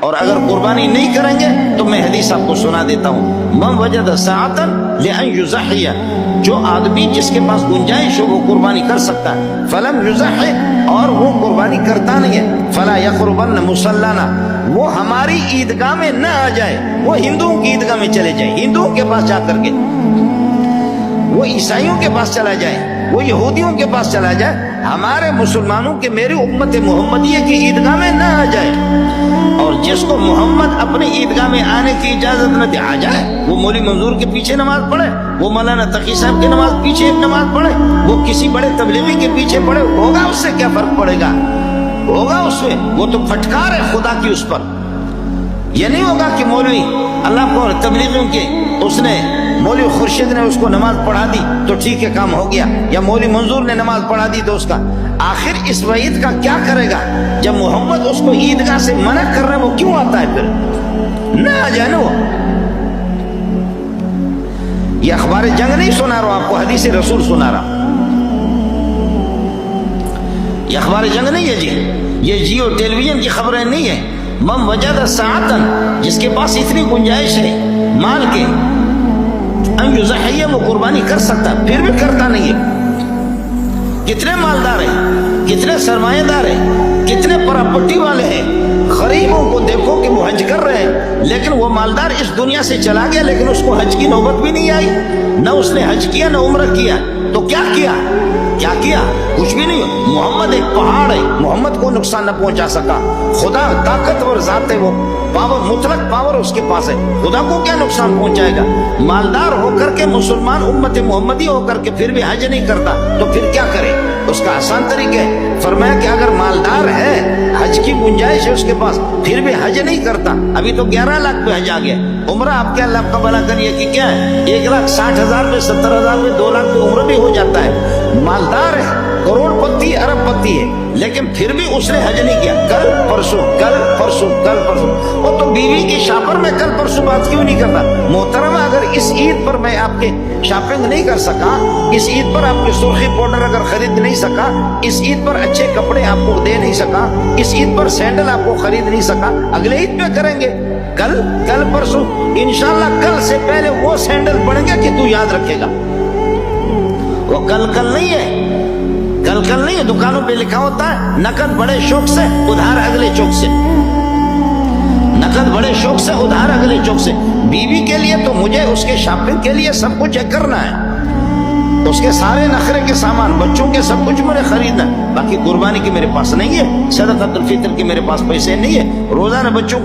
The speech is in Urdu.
اور اگر قربانی نہیں کریں گے تو میں حدیث آپ کو سنا دیتا ہوں، من وجد ساعتا لأن یضحی، جو آدمی جس کے پاس گنجائش ہو وہ قربانی کر سکتا ہے، فلم یضحی، اور وہ قربانی کرتا نہیں ہے، فلا یقربن مصلانا، وہ ہماری عیدگاہ میں نہ آ جائے، وہ ہندوؤں کی عیدگاہ میں چلے جائیں، ہندوؤں کے پاس جا کر کے، وہ عیسائیوں کے پاس چلا جائے، وہ یہودیوں کے پاس چلا جائے، ہمارے مسلمانوں کے میری امت محمدیہ کی عیدگاہ میں نہ آ جائے۔ اور جس کو محمد اپنی عیدگاہ میں آنے کی اجازت نہ دے، آ جائے، وہ مولوی منظور کے پیچھے نماز پڑھے، وہ مولانا تقی صاحب کے نماز پیچھے نماز پڑھے، وہ کسی بڑے تبلیغی کے پیچھے پڑھے، ہوگا اس سے کیا فرق پڑے گا؟ ہوگا اس میں، وہ تو پھٹکار ہے خدا کی اس پر۔ یہ نہیں ہوگا کہ مولوی اللہ کو تبلیغیوں کے اس نے مولوی خورشید نے اس کو نماز پڑھا دی تو ٹھیک ہے کام ہو گیا، یا مولوی منظور نے نماز پڑھا دی تو اس کا آخر اس وعید کا کیا کرے گا؟ جب محمد اس کو عیدگاہ سے منع کر رہے ہیں وہ کیوں آتا ہے پھر؟ نہ آ جائے نا وہ۔ یہ اخبار جنگ نہیں سنا رہا ہوں آپ کو، حدیث رسول سنا رہا ہوں، یہ اخبار جنگ نہیں ہے جی، یہ جیو ٹیلی ویژن کی خبریں نہیں ہیں۔ من وجد ساعتا، جس کے پاس اتنی گنجائش ہے مال کے، ان یضحی، وہ قربانی کر سکتا پھر بھی کرتا نہیں ہے۔ کتنے مالدار ہیں، کتنے سرمایہ دار ہیں، کتنے پراپرٹی والے ہیں، غریبوں کو دیکھو کہ وہ حج کر رہے ہیں، لیکن وہ مالدار اس دنیا سے چلا گیا لیکن اس کو حج کی نوبت بھی نہیں آئی، نہ اس نے حج کیا نہ عمرہ کیا، تو کیا کیا؟ کیا کیا؟ کچھ بھی نہیں۔ محمد ایک پہاڑ ہے، محمد کو نقصان نہ پہنچا سکا، خدا طاقتور ذات ہے، وہ پاور، مطلق پاور اس کے پاس ہے، خدا کو کیا نقصان پہنچائے گا؟ مالدار ہو کر کے مسلمان امت محمدی ہو کر کے پھر بھی حج نہیں کرتا تو پھر کیا کرے؟ اس کا آسان طریقہ ہے، فرمایا کہ اگر مالدار ہے، حج کی گنجائش ہے اس کے پاس، پھر بھی حج نہیں کرتا، ابھی تو 11 لاکھ پہ حج آ گیا، عمرہ آپ کے اللہ کا بھلا کریے کہ کیا ہے 1,60,000 پہ، 70,000 پہ، 2 لاکھ پہ عمرہ بھی ہو جاتا ہے، مالدار ہے، کروڑ پتی، ارب پتی ہے، لیکن پھر بھی اس نے حج نہیں کیا، کل پرسوں کل پرسوں کل پرسوں۔ وہ تو بیوی کی شاپر میں کل پرسوں بات کیوں نہیں کرتا؟ محترمہ، اگر اس عید پر میں آپ کے شاپنگ نہیں کر سکا، اس عید پر آپ کے سرخی پاؤڈر اگر خرید نہیں سکا، اس عید پر اچھے کپڑے آپ کو دے نہیں سکا، اس عید پر سینڈل آپ کو خرید نہیں سکا، اگلے عید پہ کریں گے، کل پرسوں انشاءاللہ کل سے پہلے وہ سینڈل پڑیں گے کہ تو یاد رکھے گا۔ وہ کل نہیں ہے، کل نہیں ہے، دکانوں پہ لکھا ہوتا ہے نقد بڑے شوق سے، ادھار اگلے چوک سے، نقد بڑے شوق سے، ادھار اگلے چوک سے۔ بیوی کے لیے تو مجھے اس کے شاپنگ کے لیے سب کچھ کرنا ہے، اس کے سارے نخرے کے سامان، بچوں کے سب کچھ مجھے خریدنا ہے، باقی قربانی کی میرے پاس نہیں ہے، صدقۃ الفطر کی میرے پاس پیسے نہیں ہے، روزانہ بچوں کو